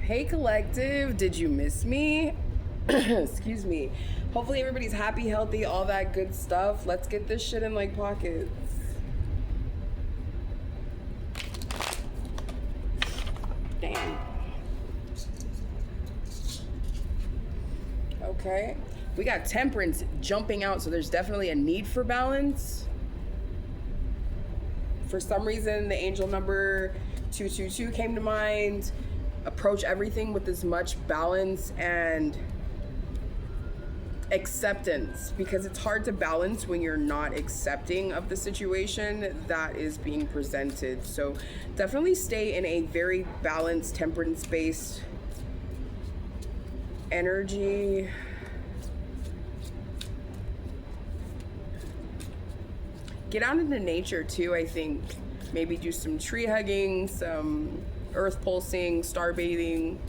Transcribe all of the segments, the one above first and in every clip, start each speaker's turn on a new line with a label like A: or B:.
A: Hey collective, did you miss me? Excuse me. Hopefully everybody's happy, healthy, all that good stuff. Let's get this shit in like pockets. Damn. Okay. We got temperance jumping out, so there's definitely a need for balance. For some reason, the angel number 222 came to mind. Approach everything with as much balance and acceptance, because it's hard to balance when you're not accepting of the situation that is being presented. So definitely stay in a very balanced, temperance-based energy. Get out into nature too, I think. Maybe do some tree hugging, some earth pulsing, star bathing.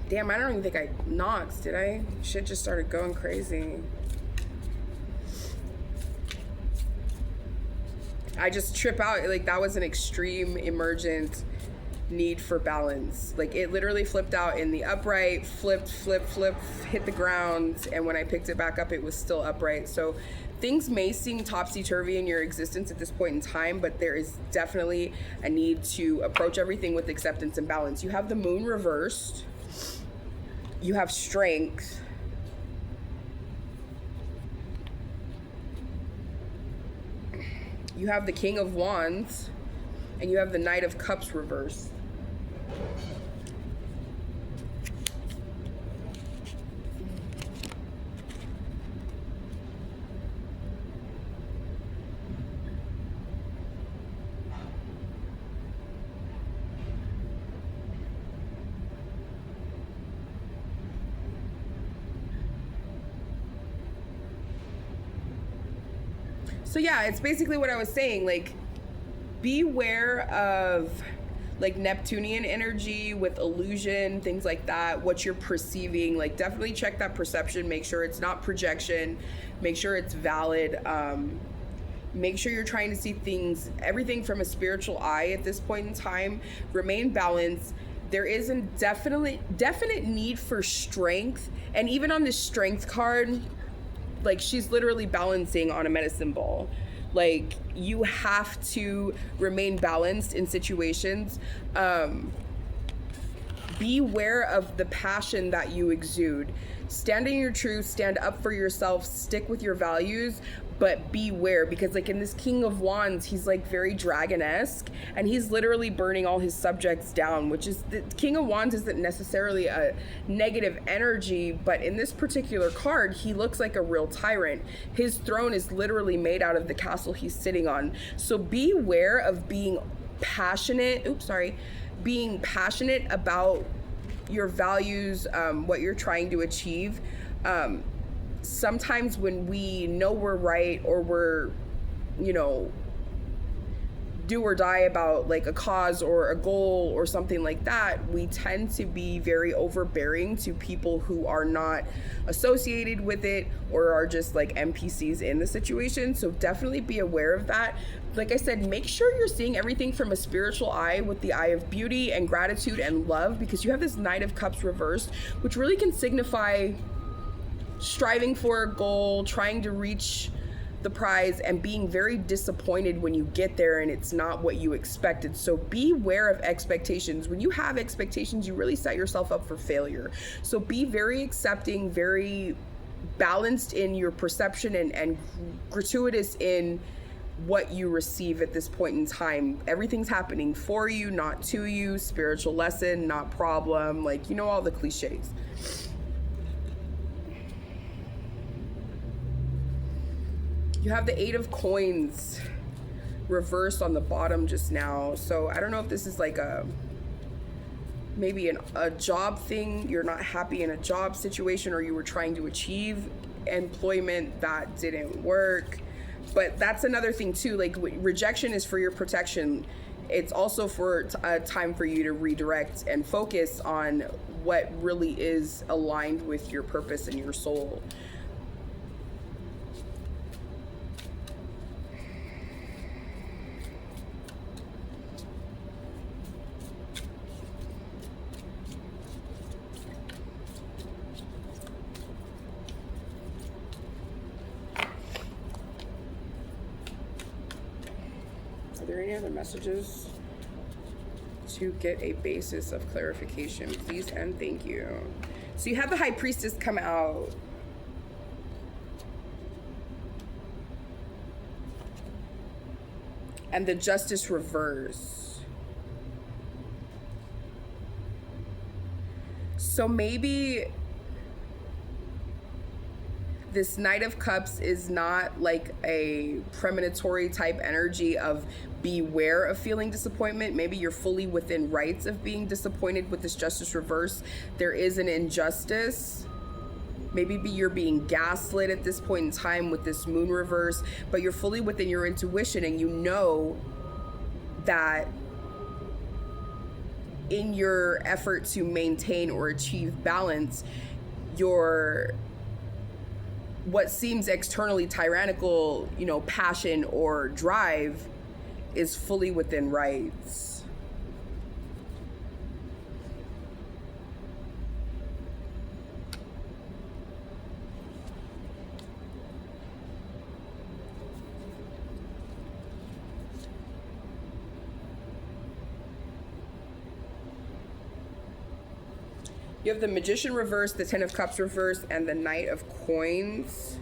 A: Damn, I don't even think I knocked, did I? Shit just started going crazy. I just trip out, like that was an extreme emergent need for balance. Like it literally flipped out in the upright, flipped, hit the ground, and when I picked it back up, it was still upright. So things may seem topsy-turvy in your existence at this point in time, but there is definitely a need to approach everything with acceptance and balance. You have the moon reversed. You have strength. You have the King of Wands, and you have the Knight of Cups reversed. So yeah, it's basically what I was saying, like beware of like Neptunian energy with illusion, things like that, what you're perceiving. Like definitely check that perception, make sure it's not projection, make sure it's valid. Make sure you're trying to see things, everything from a spiritual eye at this point in time. Remain balanced. There is a definite need for strength, and even on this strength card, like she's literally balancing on a medicine ball. Like you have to remain balanced in situations. Beware of the passion that you exude. Stand in your truth, stand up for yourself, stick with your values, but beware, because like in this King of Wands, he's like very dragon-esque, and he's literally burning all his subjects down, which is, the King of Wands isn't necessarily a negative energy, but in this particular card, he looks like a real tyrant. His throne is literally made out of the castle he's sitting on. So beware of being passionate, being passionate about your values, what you're trying to achieve. Sometimes when we know we're right, or we're, do or die about like a cause or a goal or something like that, we tend to be very overbearing to people who are not associated with it or are just like NPCs in the situation. So definitely be aware of that. Like I said, make sure you're seeing everything from a spiritual eye, with the eye of beauty and gratitude and love, because you have this Knight of Cups reversed, which really can signify striving for a goal, trying to reach the prize, and being very disappointed when you get there and it's not what you expected. So beware of expectations. When you have expectations, you really set yourself up for failure. So be very accepting, very balanced in your perception, and gratuitous in what you receive at this point in time. Everything's happening for you, not to you. Spiritual lesson, not problem. Like, all the cliches. You have the Eight of Coins reversed on the bottom just now. So I don't know if this is like maybe a job thing. You're not happy in a job situation, or you were trying to achieve employment that didn't work. But that's another thing too. Like rejection is for your protection. It's also for a time for you to redirect and focus on what really is aligned with your purpose and your soul. there any other messages to get a basis of clarification, please and thank you? So you have the High Priestess come out. And the Justice reverse. So maybe this Knight of Cups is not like a premonitory type energy of beware of feeling disappointment. Maybe you're fully within rights of being disappointed with this Justice reverse. There is an injustice. Maybe you're being gaslit at this point in time with this Moon reverse, but you're fully within your intuition and you know that in your effort to maintain or achieve balance, what seems externally tyrannical, passion or drive is fully within rights. You have the Magician reverse, the Ten of Cups reverse, and the Knight of Coins.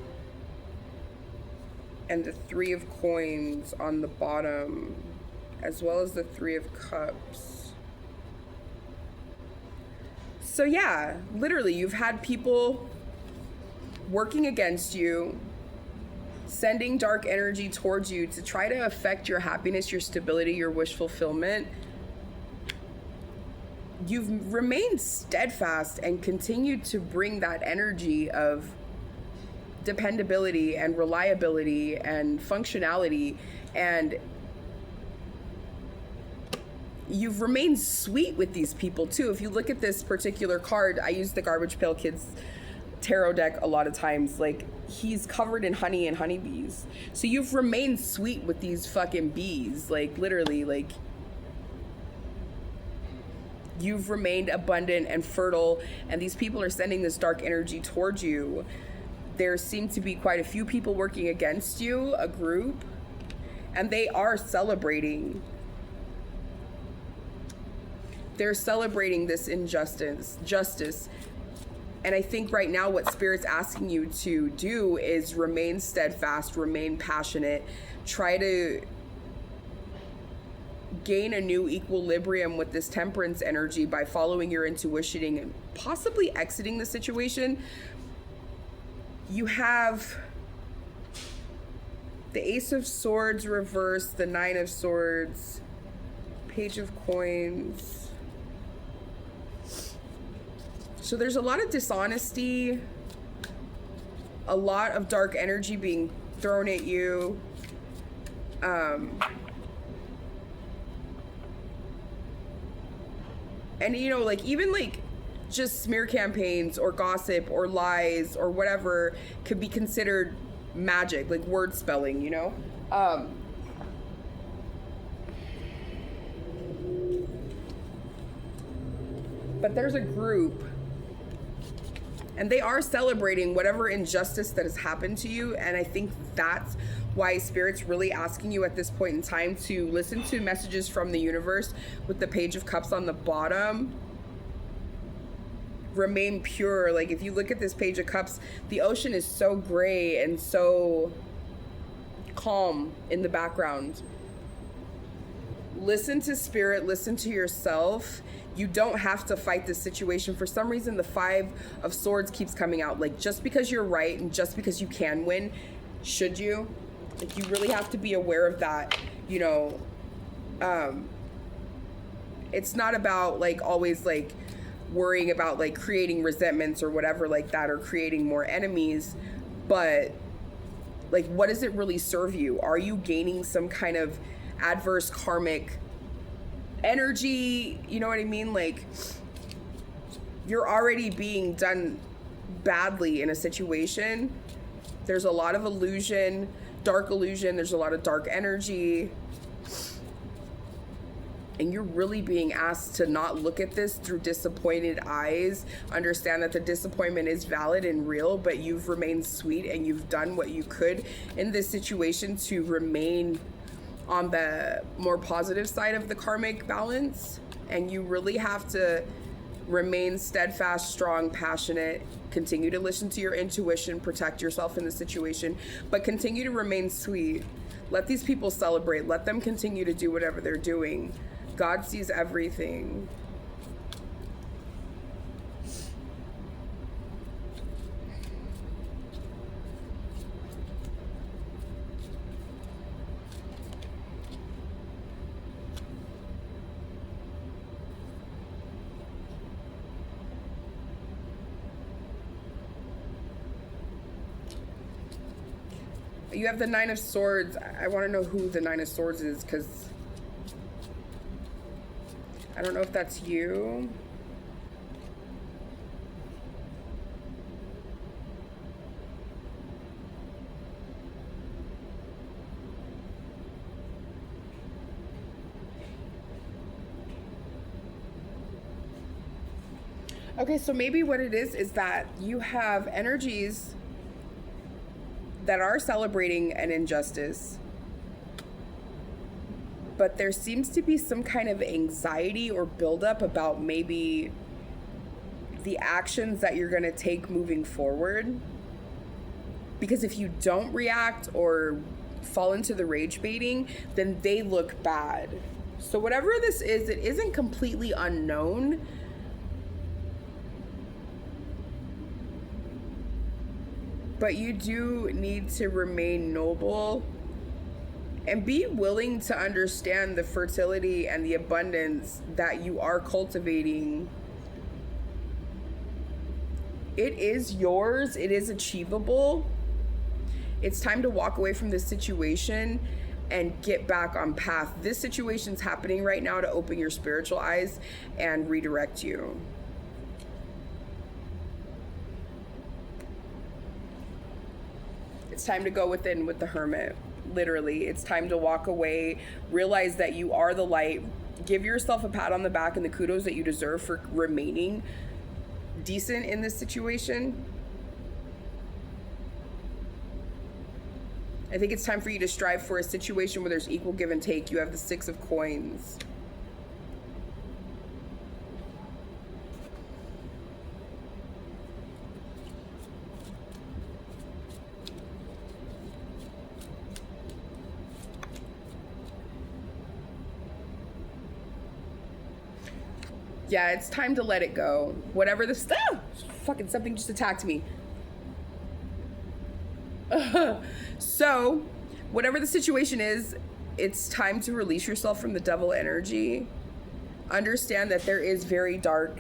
A: And the Three of Coins on the bottom, as well as the Three of Cups. So yeah, literally, you've had people working against you, sending dark energy towards you to try to affect your happiness, your stability, your wish fulfillment. You've remained steadfast and continued to bring that energy of dependability and reliability and functionality, and you've remained sweet with these people too. If you look at this particular card, I use the Garbage Pail Kids tarot deck a lot of times, like he's covered in honey and honeybees. So you've remained sweet with these fucking bees, like literally, like you've remained abundant and fertile, and these people are sending this dark energy towards you. There seem to be quite a few people working against you, a group, and they are celebrating. They're celebrating this justice. And I think right now what Spirit's asking you to do is remain steadfast, remain passionate, try to gain a new equilibrium with this Temperance energy by following your intuition and possibly exiting the situation. You have the Ace of Swords reverse, the Nine of Swords, Page of Coins. So there's a lot of dishonesty, a lot of dark energy being thrown at you. And even just smear campaigns or gossip or lies or whatever could be considered magic, like word spelling, but there's a group and they are celebrating whatever injustice that has happened to you. And I think that's why Spirit's really asking you at this point in time to listen to messages from the universe with the Page of Cups on the bottom. Remain pure. Like if you look at this Page of Cups, the ocean is so gray and so calm in the background. Listen to Spirit, listen to yourself. You don't have to fight this situation. For some reason, the Five of Swords keeps coming out. Like, just because you're right and just because you can win, should you? Like, you really have to be aware of that, it's not about always worrying about creating resentments or whatever like that, or creating more enemies, but what does it really serve you? Are you gaining some kind of adverse karmic energy? You know what I mean? You're already being done badly in a situation. There's a lot of illusion, dark illusion. There's a lot of dark energy. And you're really being asked to not look at this through disappointed eyes. Understand that the disappointment is valid and real, but you've remained sweet and you've done what you could in this situation to remain on the more positive side of the karmic balance, and you really have to remain steadfast, strong, passionate, continue to listen to your intuition, protect yourself in the situation, but continue to remain sweet. Let these people celebrate. Let them continue to do whatever they're doing. God sees everything. You have the Nine of Swords. I want to know who the Nine of Swords is, because I don't know if that's you. Okay, so maybe what it is that you have energies that are celebrating an injustice, but there seems to be some kind of anxiety or buildup about maybe the actions that you're going to take moving forward. Because if you don't react or fall into the rage baiting, then they look bad. So whatever this is, it isn't completely unknown. But you do need to remain noble and be willing to understand the fertility and the abundance that you are cultivating. It is yours. It is achievable. It's time to walk away from this situation and get back on path. This situation's happening right now to open your spiritual eyes and redirect you. It's time to go within with the Hermit. Literally, it's time to walk away, realize that you are the light, give yourself a pat on the back and the kudos that you deserve for remaining decent in this situation. I think it's time for you to strive for a situation where there's equal give and take. You have the Six of Coins. Yeah, it's time to let it go. Whatever the fucking something just attacked me. So, whatever the situation is, it's time to release yourself from the devil energy. Understand that there is very dark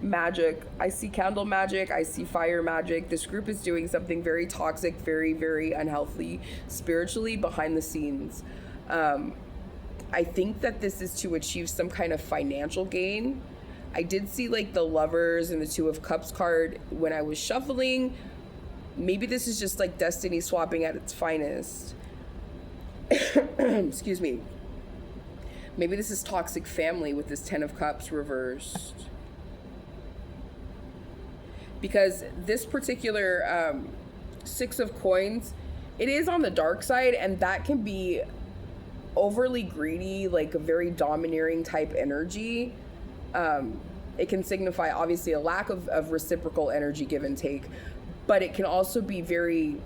A: magic. I see candle magic. I see fire magic. This group is doing something very toxic, very, very unhealthy spiritually behind the scenes. I think that this is to achieve some kind of financial gain. I did see like the Lovers and the Two of Cups card when I was shuffling. Maybe this is just like destiny swapping at its finest. Excuse me. Maybe this is toxic family with this Ten of Cups reversed. Because this particular Six of Coins, it is on the dark side, and that can be overly greedy, like a very domineering type energy. It can signify obviously a lack of reciprocal energy give and take, but it can also be very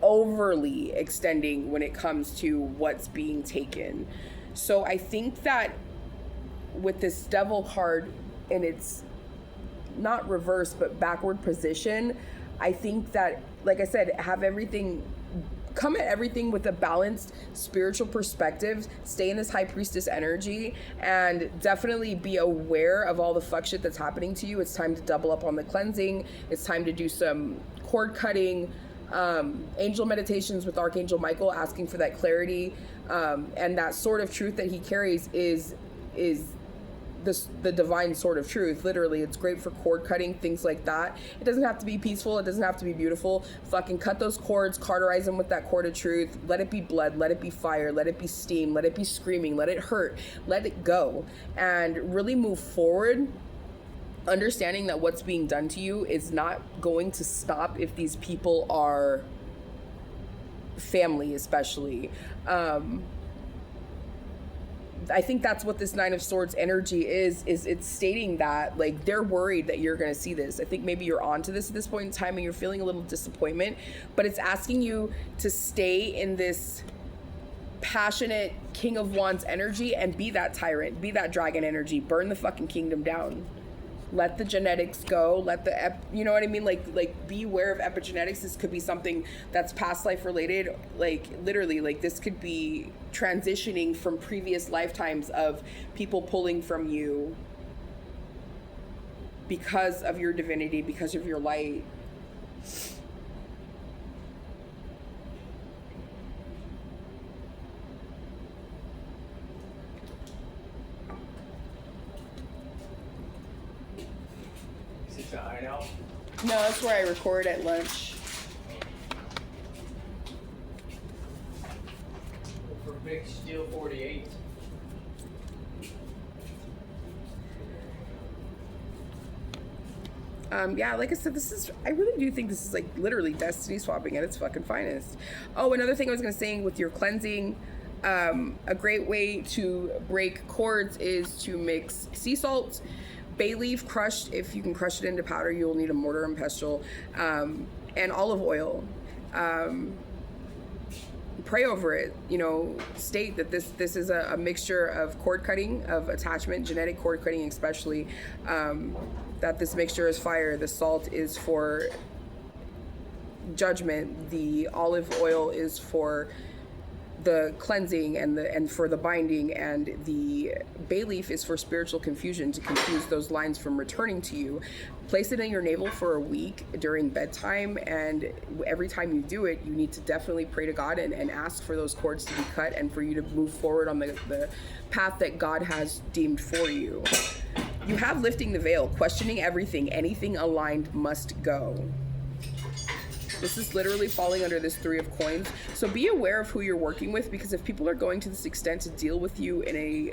A: overly extending when it comes to what's being taken. So I think that with this Devil card in its not reverse but backward position, I think that, like I said, come at everything with a balanced spiritual perspective, stay in this High Priestess energy, and definitely be aware of all the fuck shit that's happening to you. It's time to double up on the cleansing. It's time to do some cord cutting, angel meditations with Archangel Michael, asking for that clarity, and that sword of truth that he carries is the divine sword of truth. Literally, it's great for cord cutting, things like that. It doesn't have to be peaceful, it doesn't have to be beautiful. Fucking cut those cords, cauterize them with that cord of truth. Let it be blood, let it be fire, let it be steam, let it be screaming, let it hurt, let it go, and really move forward, understanding that what's being done to you is not going to stop if these people are family, especially. I think that's what this Nine of Swords energy is it's stating that, like, they're worried that you're going to see this. I think maybe you're onto this at this point in time and you're feeling a little disappointment, but it's asking you to stay in this passionate King of Wands energy and be that tyrant, be that dragon energy, burn the fucking kingdom down. Let the genetics go, let the you know what I mean, like be aware of epigenetics. This could be something that's past life related, like literally, like this could be transitioning from previous lifetimes of people pulling from you because of your divinity, because of your light. No, that's where I record at lunch.
B: For Big Steel 48.
A: Yeah, like I said, I really do think this is like literally destiny swapping at its fucking finest. Oh, another thing I was gonna say with your cleansing, a great way to break cords is to mix sea salt, bay leaf crushed. If you can crush it into powder, you'll need a mortar and pestle, and olive oil. Pray over it, you know, state that this is a mixture of cord cutting, of attachment, genetic cord cutting especially, that this mixture is fire. The salt is for judgment, the olive oil is for the cleansing and for the binding, and the bay leaf is for spiritual confusion, to confuse those lines from returning to you. Place it in your navel for a week during bedtime, and every time you do it, you need to definitely pray to God and ask for those cords to be cut and for you to move forward on the path that God has deemed for you. You have lifting the veil, questioning everything, anything aligned must go. This is literally falling under this 3 of coins. So be aware of who you're working with, because if people are going to this extent to deal with you in a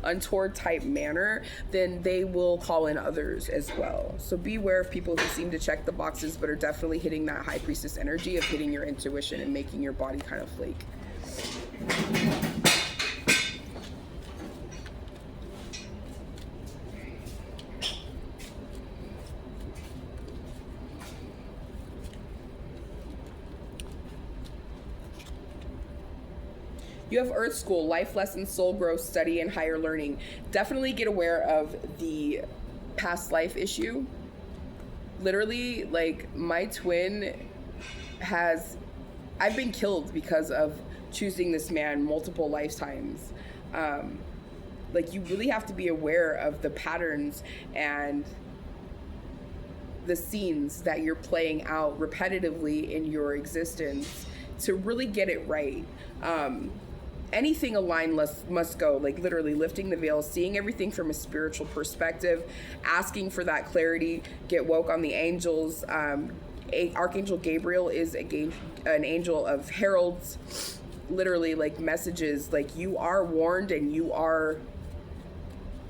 A: untoward type manner, then they will call in others as well. So be aware of people who seem to check the boxes but are definitely hitting that high priestess energy of hitting your intuition and making your body kind of flake. You have Earth School, life lessons, soul growth, study, and higher learning. Definitely get aware of the past life issue. Literally, like, my twin I've been killed because of choosing this man multiple lifetimes. Like, you really have to be aware of the patterns and the scenes that you're playing out repetitively in your existence to really get it right. Anything aligned must go, like literally lifting the veil, seeing everything from a spiritual perspective, asking for that clarity, get woke on the angels. Archangel Gabriel is an angel of heralds, literally like messages, like you are warned and you are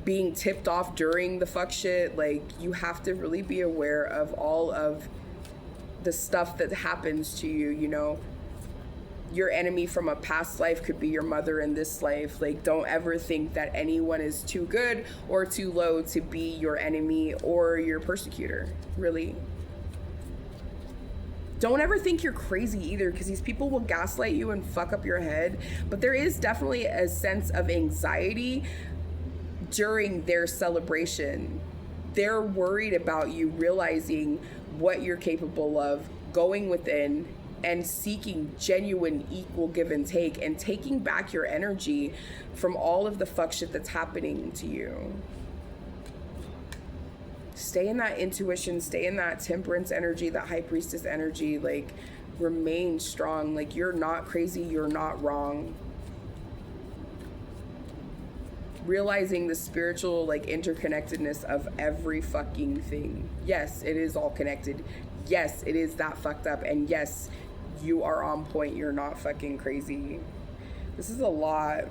A: being tipped off during the fuck shit. Like, you have to really be aware of all of the stuff that happens to you, you know. Your enemy from a past life could be your mother in this life. Like, don't ever think that anyone is too good or too low to be your enemy or your persecutor, really. Don't ever think you're crazy either, because these people will gaslight you and fuck up your head. But there is definitely a sense of anxiety during their celebration. They're worried about you realizing what you're capable of, going within and seeking genuine equal give and take, and taking back your energy from all of the fuck shit that's happening to you. Stay in that intuition, stay in that temperance energy, that high priestess energy. Like, remain strong. Like, you're not crazy, you're not wrong. Realizing the spiritual, like, interconnectedness of every fucking thing. Yes, it is all connected. Yes, it is that fucked up. And yes, you are on point. You're not fucking crazy. This is a lot,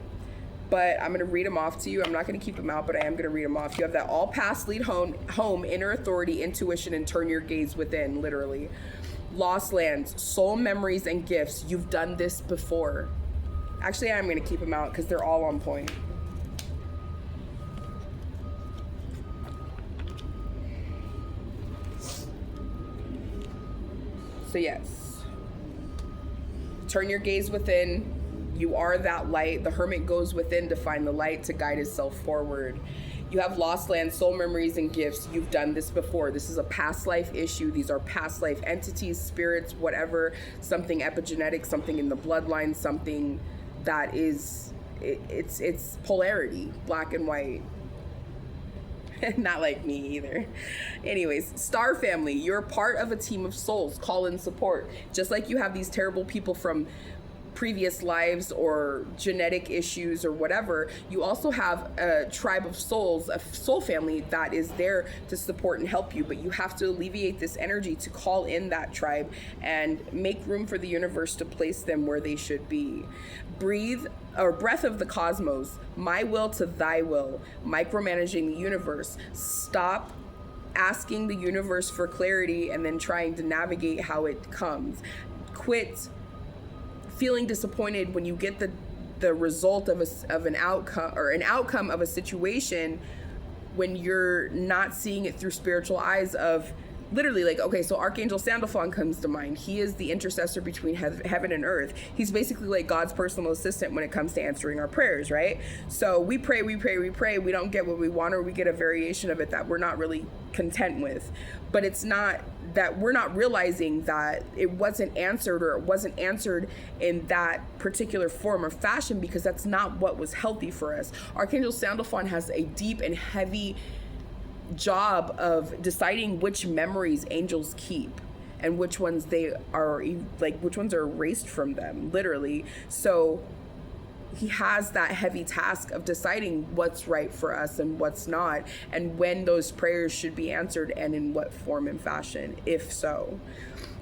A: but I'm going to read them off to you. I'm not going to keep them out, but I am going to read them off. You have that all paths lead home, inner authority, intuition, and turn your gaze within, literally. Lost lands, soul memories, and gifts. You've done this before. Actually, I'm going to keep them out because they're all on point. So yes, turn your gaze within. You are that light. The hermit goes within to find the light to guide himself forward. You have lost land, soul memories, and gifts. You've done this before. This is a past life issue. These are past life entities, spirits, whatever, something epigenetic, something in the bloodline, something that is, it's polarity, black and white. Not like me either. Anyways, star family, you're part of a team of souls. Call in support. Just like you have these terrible people from previous lives or genetic issues or whatever, you also have a tribe of souls, a soul family that is there to support and help you. But you have to alleviate this energy to call in that tribe and make room for the universe to place them where they should be. Breathe, or breath of the cosmos, my will to thy will, micromanaging the universe. Stop asking the universe for clarity and then trying to navigate how it comes. Quit feeling disappointed when you get the result of an outcome, or an outcome of a situation, when you're not seeing it through spiritual eyes of literally, like, okay, so Archangel Sandalphon comes to mind. He is the intercessor between heaven and earth. He's basically like God's personal assistant when it comes to answering our prayers, right? So we pray, we don't get what we want, or we get a variation of it that we're not really content with. But it's not that we're not realizing that it wasn't answered, or it wasn't answered in that particular form or fashion, because that's not what was healthy for us. Archangel Sandalphon has a deep and heavy job of deciding which memories angels keep and which ones which ones are erased from them, literally. So he has that heavy task of deciding what's right for us and what's not, and when those prayers should be answered and in what form and fashion, if so.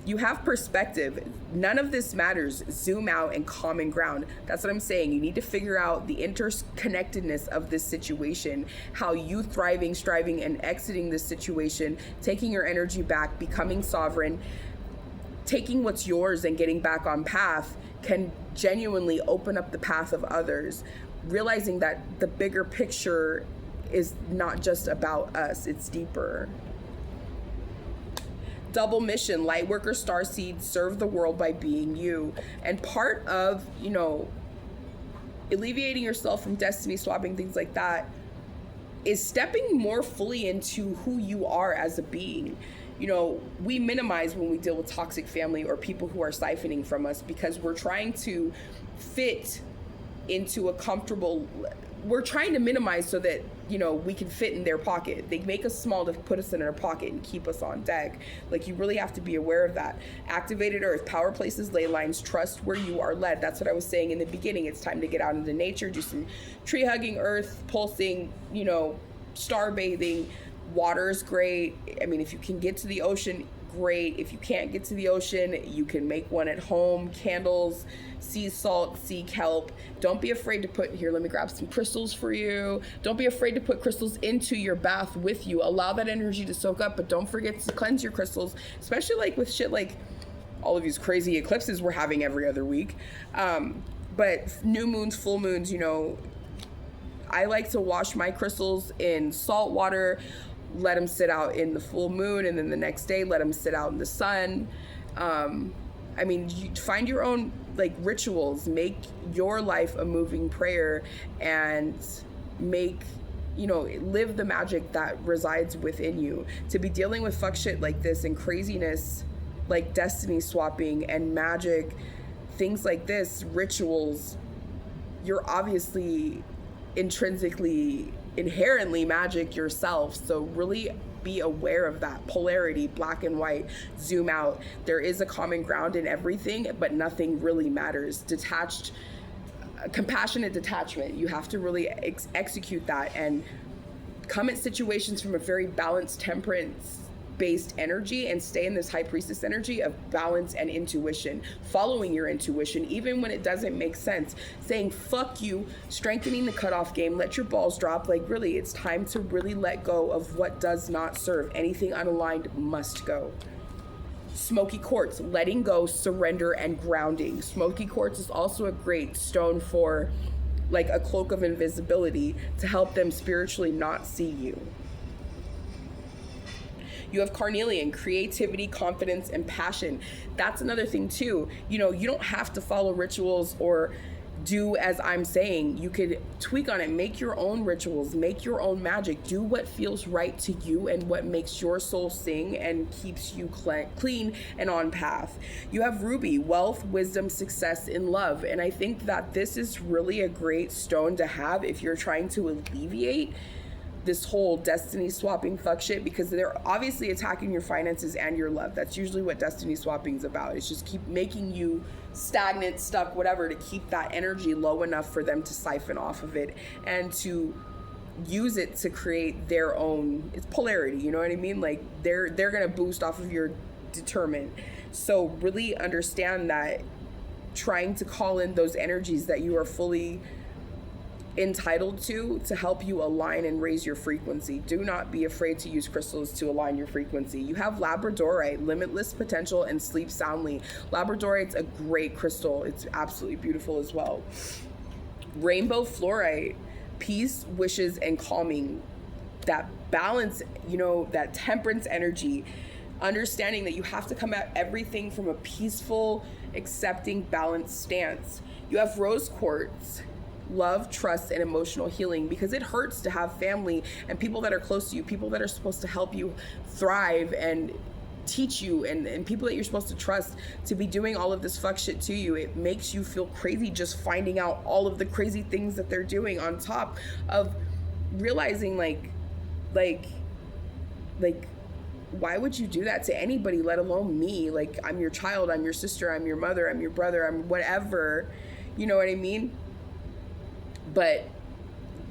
A: You have perspective. None of this matters. Zoom out and common ground. That's what I'm saying. You need to figure out the interconnectedness of this situation, how you thriving, striving, and exiting this situation, taking your energy back, becoming sovereign, taking what's yours and getting back on path can genuinely open up the path of others, realizing that the bigger picture is not just about us, it's deeper. Double mission, light worker, star seed, serve the world by being you. And part of, alleviating yourself from destiny swapping, things like that, is stepping more fully into who you are as a being. We minimize when we deal with toxic family or people who are siphoning from us, because we're trying to fit into a comfortable, we're trying to minimize so that, we can fit in their pocket. They make us small to put us in their pocket and keep us on deck. Like, you really have to be aware of that. Activated earth, power places, ley lines, trust where you are led. That's what I was saying in the beginning. It's time to get out into nature, do some tree hugging, earth pulsing, star bathing. Water is great. I mean, if you can get to the ocean, great. If you can't get to the ocean, you can make one at home. Candles, sea salt, sea kelp. Don't be afraid to put, here, let me grab some crystals for you. Don't be afraid to put crystals into your bath with you. Allow that energy to soak up, but don't forget to cleanse your crystals, especially like with shit like all of these crazy eclipses we're having every other week. But new moons, full moons, I like to wash my crystals in salt water, let them sit out in the full moon, and then the next day let them sit out in the sun. You find your own rituals, make your life a moving prayer, and live the magic that resides within you. To be dealing with fuck shit like this and craziness like destiny swapping and magic, things like this, rituals, you're obviously inherently magic yourself. So really be aware of that polarity, black and white. Zoom out. There is a common ground in everything, but nothing really matters. Compassionate detachment. You have to really execute that and come at situations from a very balanced, temperance based energy, and stay in this high priestess energy of balance and intuition, following your intuition even when it doesn't make sense, saying fuck you, strengthening the cutoff game, let your balls drop. Really, it's time to really let go of what does not serve. Anything unaligned must go. Smoky quartz, letting go, surrender, and grounding. Smoky quartz is also a great stone for a cloak of invisibility to help them spiritually not see you. You have carnelian, creativity, confidence, and passion. That's another thing too. You know, you don't have to follow rituals or do as I'm saying. You could tweak on it, make your own rituals, make your own magic, do what feels right to you and what makes your soul sing and keeps you clean and on path. You have ruby, wealth, wisdom, success, and love. And I think that this is really a great stone to have if you're trying to alleviate this whole destiny swapping fuck shit, because they're obviously attacking your finances and your love. That's usually what destiny swapping is about. It's just keep making you stagnant, stuck, whatever, to keep that energy low enough for them to siphon off of it and to use it to create their own, it's polarity, you know what I mean? Like they're gonna boost off of your determined. So really understand that trying to call in those energies that you are fully entitled to help you align and raise your frequency. Do not be afraid to use crystals to align your frequency. You have labradorite, limitless potential and sleep soundly. Labradorite's a great crystal. It's absolutely beautiful as well. Rainbow fluorite, peace, wishes, and calming. That balance, you know, that temperance energy, understanding that you have to come at everything from a peaceful, accepting, balanced stance. You have rose quartz, love, trust, and emotional healing, because it hurts to have family and people that are close to you, people that are supposed to help you thrive and teach you, and people that you're supposed to trust to be doing all of this fuck shit to you. It makes you feel crazy just finding out all of the crazy things that they're doing, on top of realizing like why would you do that to anybody, let alone me? Like, I'm your child, I'm your sister, I'm your mother, I'm your brother, I'm whatever, you know what I mean? But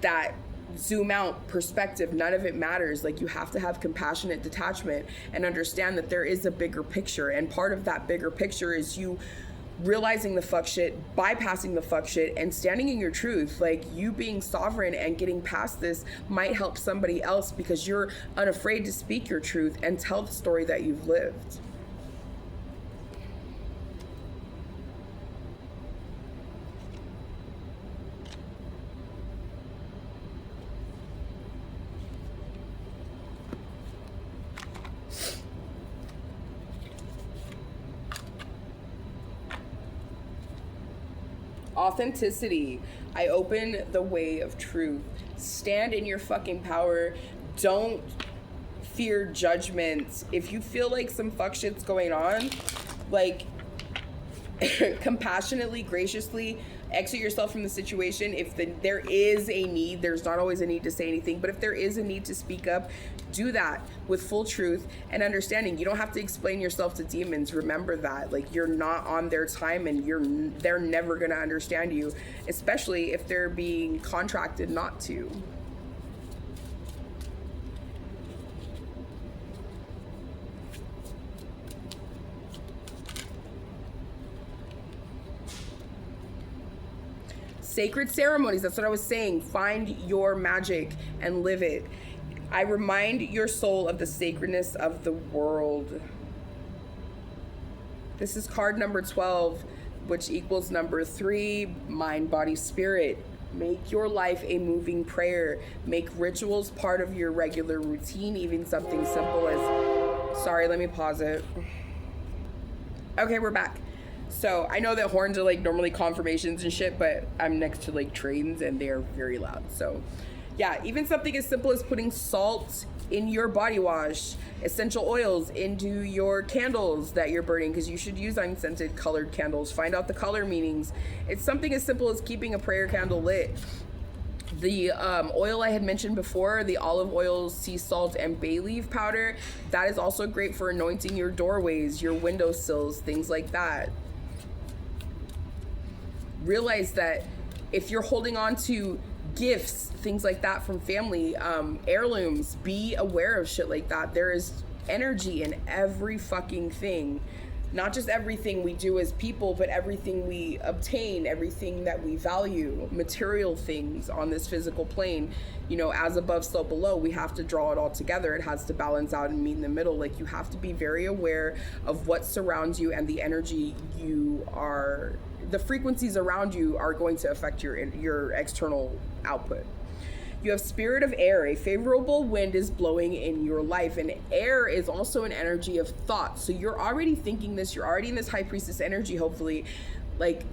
A: that zoom out perspective, none of it matters. Like, you have to have compassionate detachment and understand that there is a bigger picture, and part of that bigger picture is you realizing the fuck shit, bypassing the fuck shit, and standing in your truth. Like, you being sovereign and getting past this might help somebody else because you're unafraid to speak your truth and tell the story that you've lived. Authenticity. I open the way of truth. Stand in your fucking power. Don't fear judgment. If you feel like some fuck shit's going on, like, compassionately, graciously exit yourself from the situation. If there is a need, there's not always a need to say anything, but if there is a need to speak up, do that with full truth and understanding. You don't have to explain yourself to demons. Remember that. Like, you're not on their time, and they're never gonna understand you, especially if they're being contracted not to. Sacred ceremonies, that's what I was saying. Find your magic and live it. I remind your soul of the sacredness of the world. This is card number 12, which equals number 3, mind, body, spirit. Make your life a moving prayer. Make rituals part of your regular routine, even something simple as, sorry, let me pause it. Okay, we're back. So I know that horns are like normally confirmations and shit, but I'm next to like trains and they are very loud. So yeah, even something as simple as putting salt in your body wash, essential oils into your candles that you're burning, because you should use unscented colored candles. Find out the color meanings. It's something as simple as keeping a prayer candle lit. The oil I had mentioned before, the olive oil, sea salt, and bay leaf powder, that is also great for anointing your doorways, your windowsills, things like that. Realize that if you're holding on to gifts, things like that from family, heirlooms, be aware of shit like that. There is energy in every fucking thing. Not just everything we do as people, but everything we obtain, everything that we value, material things on this physical plane. You know, as above, so below. We have to draw it all together. It has to balance out and meet in the middle. Like, you have to be very aware of what surrounds you and the energy you are, the frequencies around you are going to affect your external output. You have spirit of air. A favorable wind is blowing in your life. And air is also an energy of thought. So you're already thinking this. You're already in this high priestess energy, hopefully. Like,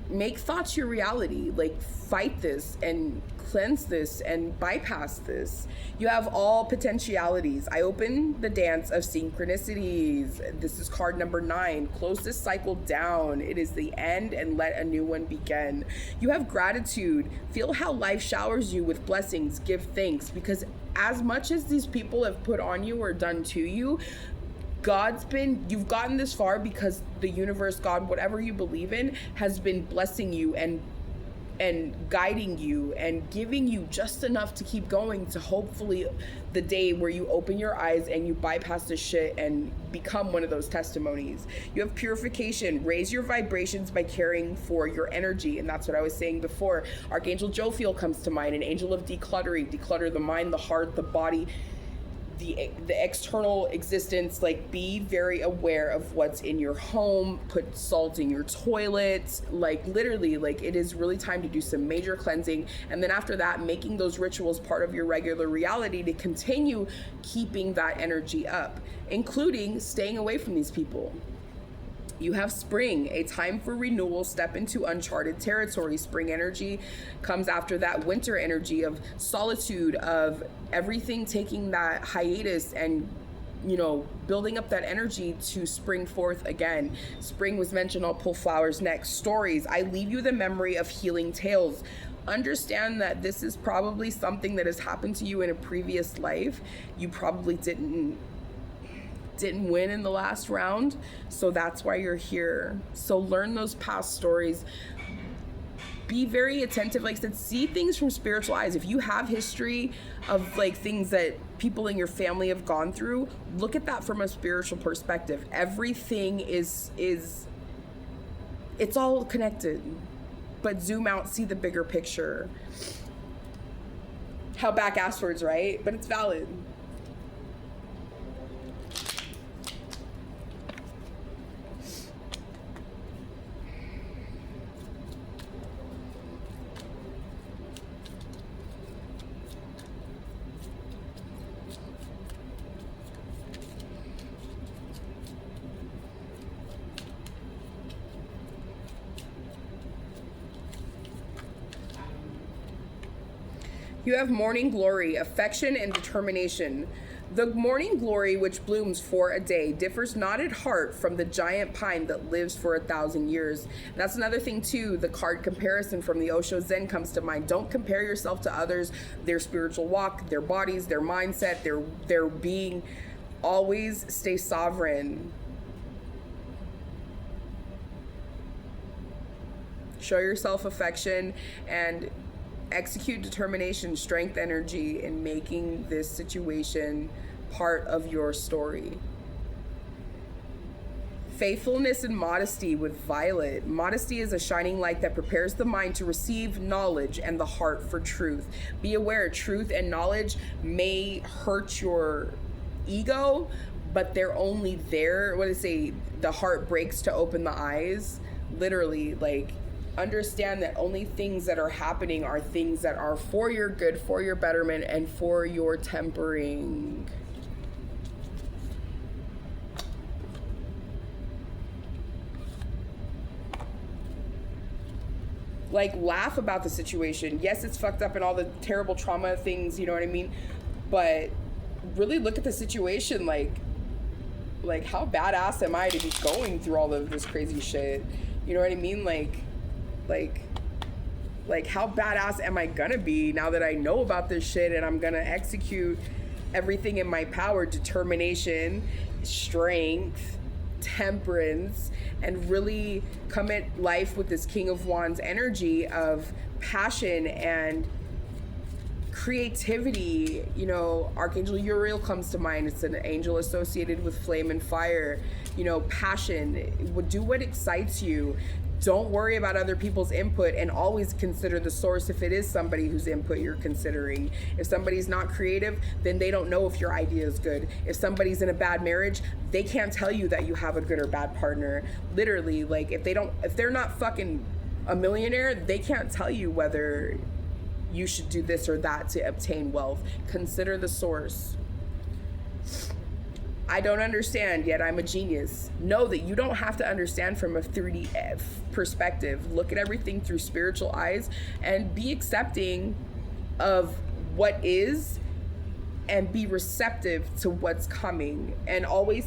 A: make thoughts your reality. Like, fight this and cleanse this and bypass this. You have all potentialities. I open the dance of synchronicities. This is card number 9. Close this cycle down. It is the end and let a new one begin. You have gratitude. Feel how life showers you with blessings. Give thanks, because as much as these people have put on you or done to you, you've gotten this far because the universe, God, whatever you believe in, has been blessing you and guiding you and giving you just enough to keep going, to hopefully the day where you open your eyes and you bypass this shit and become one of those testimonies. You have purification. Raise your vibrations by caring for your energy. And that's what I was saying before. Archangel Jophiel comes to mind, an angel of decluttering. Declutter the mind, the heart, the body, the external existence. Like, be very aware of what's in your home. Put salt in your toilet. Like, literally, like, it is really time to do some major cleansing. And then after that, making those rituals part of your regular reality to continue keeping that energy up, including staying away from these people. You have spring, a time for renewal. Step into uncharted territory. Spring energy comes after that winter energy of solitude, of everything taking that hiatus and, you know, building up that energy to spring forth again. Spring was mentioned. I'll pull flowers next. Stories. I leave you the memory of healing tales. Understand that this is probably something that has happened to you in a previous life. You probably didn't win in the last round, so that's why you're here. So learn those past stories. Be very attentive. Like I said, see things from spiritual eyes. If you have history of like things that people in your family have gone through, look at that from a spiritual perspective. Everything is it's all connected. But zoom out, see the bigger picture. How back-ass words, right? But it's valid. You have morning glory, affection and determination. The morning glory, which blooms for a day, differs not at heart from the giant pine that lives for 1,000 years. And that's another thing too. The card comparison from the Osho Zen comes to mind. Don't compare yourself to others, their spiritual walk, their bodies, their mindset, their being. Always stay sovereign. Show yourself affection and execute determination, strength, energy in making this situation part of your story. Faithfulness and modesty with Violet. Modesty is a shining light that prepares the mind to receive knowledge and the heart for truth. Be aware, truth and knowledge may hurt your ego, but they're only there. What did I say? The heart breaks to open the eyes. Literally, like, understand that only things that are happening are things that are for your good, for your betterment, and for your tempering. Like, laugh about the situation. Yes, it's fucked up and all the terrible trauma things, you know what I mean? But really look at the situation like how badass am I to be going through all of this crazy shit? You know what I mean? Like how badass am I gonna be now that I know about this shit and I'm gonna execute everything in my power? Determination, strength, temperance, and really come at life with this King of Wands energy of passion and creativity. You know, Archangel Uriel comes to mind. It's an angel associated with flame and fire. You know, passion. Do what excites you. Don't worry about other people's input, and always consider the source if it is somebody whose input you're considering. If somebody's not creative, then they don't know if your idea is good. If somebody's in a bad marriage, they can't tell you that you have a good or bad partner. Literally, like if they're not fucking a millionaire, they can't tell you whether you should do this or that to obtain wealth. Consider the source. I don't understand, yet I'm a genius. Know that you don't have to understand from a 3D perspective. Look at everything through spiritual eyes and be accepting of what is and be receptive to what's coming. And always,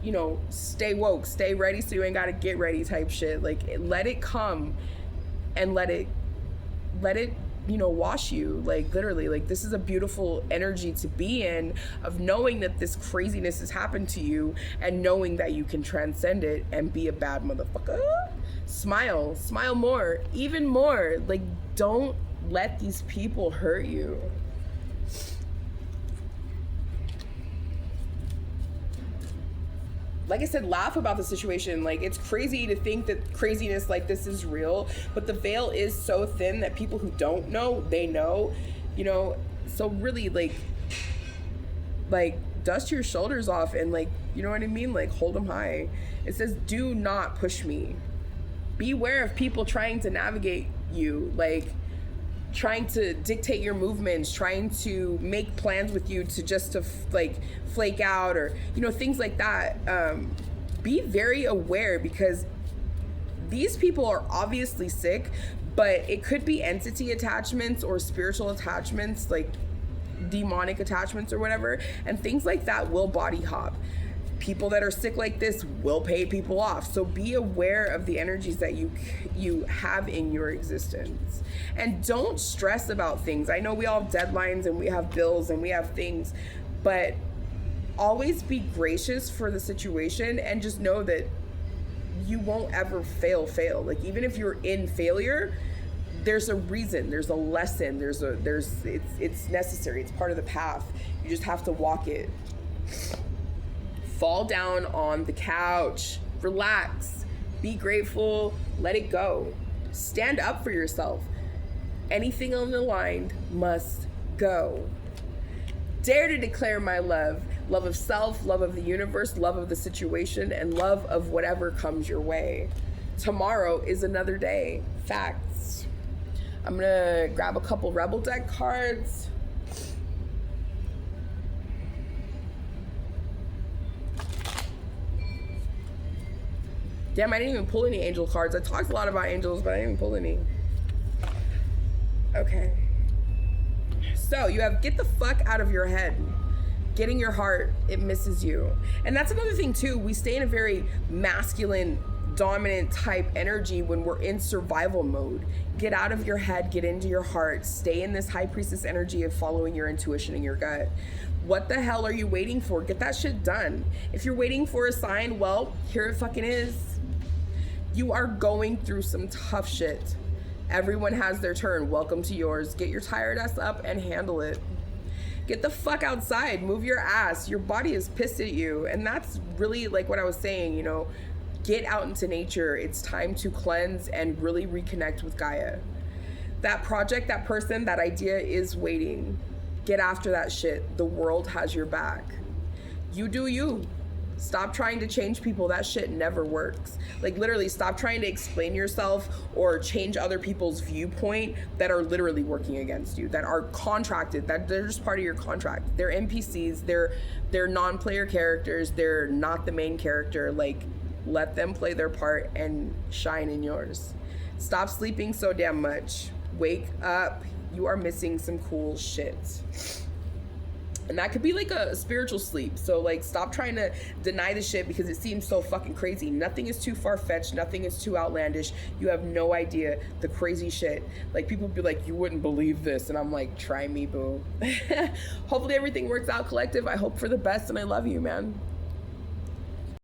A: you know, stay woke, stay ready so you ain't gotta get ready type shit. Like, let it come and let it, you know, wash you. Like, literally, like, this is a beautiful energy to be in, of knowing that this craziness has happened to you and knowing that you can transcend it and be a bad motherfucker. Smile more, even more. Like, don't let these people hurt you. Like I said, laugh about the situation. Like, it's crazy to think that craziness like this is real, but the veil is so thin that people who don't know, they know, you know. So really, like dust your shoulders off and, like, you know what I mean? Like, hold them high. It says, do not push me. Beware of people trying to navigate you, like trying to dictate your movements, trying to make plans with you to just to like flake out, or, you know, things like that. Be very aware, because these people are obviously sick, but it could be entity attachments or spiritual attachments, like demonic attachments or whatever, and things like that will body hop. People that are sick like this will pay people off. So be aware of the energies that you have in your existence, and don't stress about things. I know we all have deadlines and we have bills and we have things, but always be gracious for the situation and just know that you won't ever fail. Like, even if you're in failure, there's a reason, there's a lesson, it's necessary, it's part of the path. You just have to walk it. Fall down on the couch, relax, be grateful, let it go. Stand up for yourself. Anything unaligned must go. Dare to declare my love. Love of self, love of the universe, love of the situation, and love of whatever comes your way. Tomorrow is another day. Facts. I'm gonna grab a couple Rebel deck cards. Damn, I didn't even pull any angel cards. I talked a lot about angels, but I didn't even pull any. Okay. So you have get the fuck out of your head. Getting your heart, it misses you. And that's another thing too. We stay in a very masculine, dominant type energy when we're in survival mode. Get out of your head, get into your heart. Stay in this high priestess energy of following your intuition and your gut. What the hell are you waiting for? Get that shit done. If you're waiting for a sign, well, here it fucking is. You are going through some tough shit. Everyone has their turn. Welcome to yours. Get your tired ass up and handle it. Get the fuck outside. Move your ass. Your body is pissed at you. And that's really like what I was saying, you know, get out into nature. It's time to cleanse and really reconnect with Gaia. That project, that person, that idea is waiting. Get after that shit. The world has your back. You do you. Stop trying to change people. That shit never works. Like, literally, stop trying to explain yourself or change other people's viewpoint that are literally working against you, that are contracted, that they're just part of your contract. They're NPCs, they're non-player characters, they're not the main character. Like, let them play their part and shine in yours. Stop sleeping so damn much. Wake up. You are missing some cool shit. And that could be like a spiritual sleep. So, like, stop trying to deny the shit because it seems so fucking crazy. Nothing is too far-fetched. Nothing is too outlandish. You have no idea the crazy shit. Like, people be like, you wouldn't believe this. And I'm like, try me, boo. Hopefully everything works out, collective. I hope for the best and I love you, man.